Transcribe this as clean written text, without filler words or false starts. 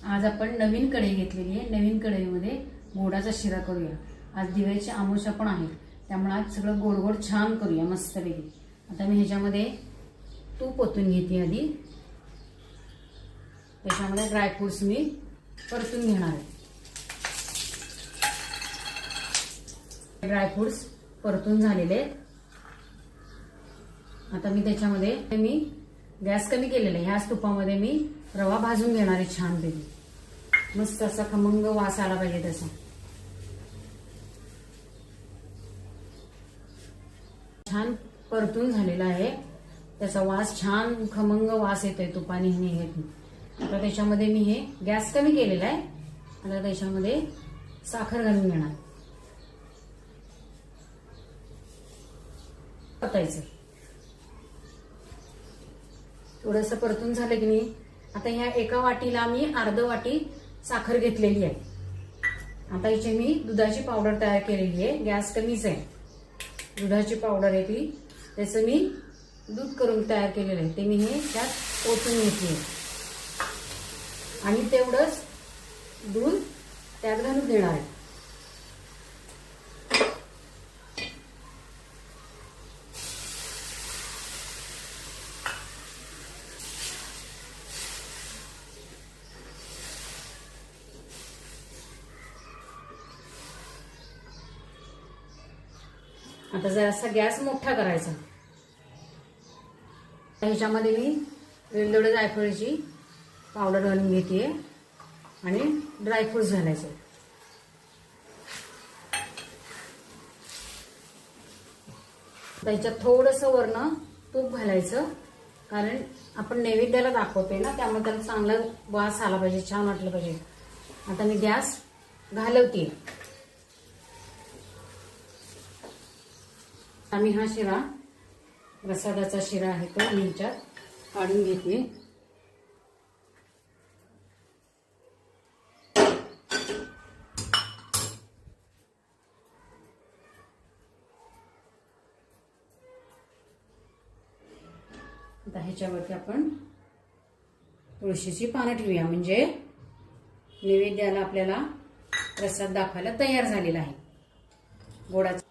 आज आपण नवीन कढई घेतलेली आहे। नवीन कढईमध्ये गोडाचा शिरा करूया। आज दिवाळीची अमावस्या पण आहे, त्यामुळे आज सगळं गोड गोड छान करूया मस्तपैकी। आता मी ह्याच्यामध्ये तूप ओतून घेते। आधी त्याच्यामध्ये ड्रायफ्रुट्स मी परतून घेणार आहे। ड्रायफ्रुट्स परतून झालेले आहेत। आता मी त्याच्यामध्ये गॅस कमी केलेला आहे। ह्याच तुपामध्ये मी रवा भाजून घेणार आहे छानपैकी। मस्त असा खमंग वास आला पाहिजे तसा। छान परतून झालेला आहे, त्याचा वास छान खमंग वास येतोय तुपाने निघत। आता त्याच्यामध्ये मी हे गॅस कमी केलेला आहे। आता त्याच्यामध्ये साखर घालून घेणार। परतायचं थोडंसं परतून झालं की नाही, आता ह्या एका वाटीला मी अर्ध वाटी साखर घेतलेली आहे। आता इथे मी दुधाची पावडर तयार केलेली आहे। गॅस कमीच आहे। दुधाची पावडर आहे ती, त्याचं मी दूध करून तयार केलेलं आहे, ते मी हे त्यात ओतून घेतले आणि तेवढंच दूध त्यात घालून देणार आहे। आता जरासा गॅस मोठा करायचा। ह्याच्यामध्ये मी वेलदोडे जायफळची पावडर घालून घेते आणि ड्रायफ्रुट्स घालायचे। त्याच्यात थोडंसं वरनं तूप घालायचं, कारण आपण नैवेद्याला दाखवतोय ना, त्यामुळे त्याला चांगला वास आला पाहिजे, छान वाटलं पाहिजे। आता मी गॅस घालवते। आम्ही हा शिरा प्रसादाचा शिरा आहे, तो मी ह्याच्यात काढून घेते। आता ह्याच्यावरती आपण तुळशीची पानं ठेवूया, म्हणजे नैवेद्याला आपल्याला प्रसाद दाखवायला तयार झालेला आहे गोडाचा।